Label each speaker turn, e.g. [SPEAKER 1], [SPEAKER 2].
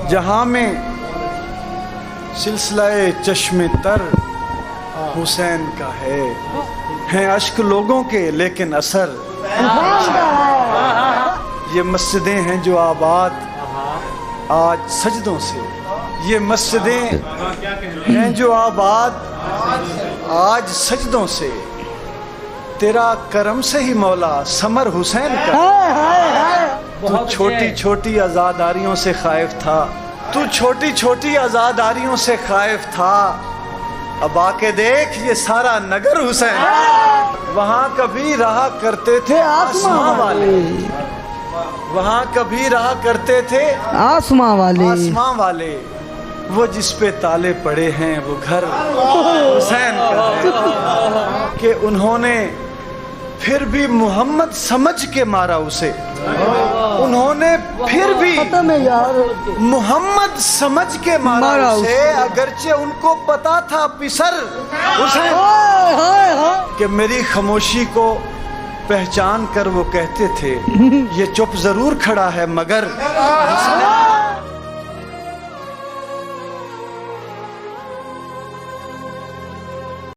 [SPEAKER 1] جہاں میں سلسلہ چشم تر حسین کا ہے، ہیں اشک لوگوں کے لیکن اثر یہ مسجدیں ہیں جو آباد آج سجدوں سے، یہ مسجدیں ہیں جو آباد آج سجدوں سے، تیرا کرم سے ہی مولا ثمر حسین کا، تو چھوٹی چھوٹی آزاداریوں سے خائف تھا، تو چھوٹی چھوٹی آزاداریوں سے خائف تھا، اب آ کے دیکھ یہ سارا نگر حسین، وہاں کبھی رہا کرتے تھے آسماں والے، وہاں کبھی رہا کرتے تھے
[SPEAKER 2] آسماں
[SPEAKER 1] والے، وہ جس پہ تالے پڑے ہیں وہ گھر حسین کا ہے، کہ انہوں نے پھر بھی محمد سمجھ کے مارا اسے، انہوں نے پھر بھی محمد سمجھ کے مارا اسے، اگرچہ ان کو پتا تھا پسر حسین کہ میری خاموشی کو پہچان کر وہ کہتے تھے یہ چپ ضرور کھڑا ہے مگر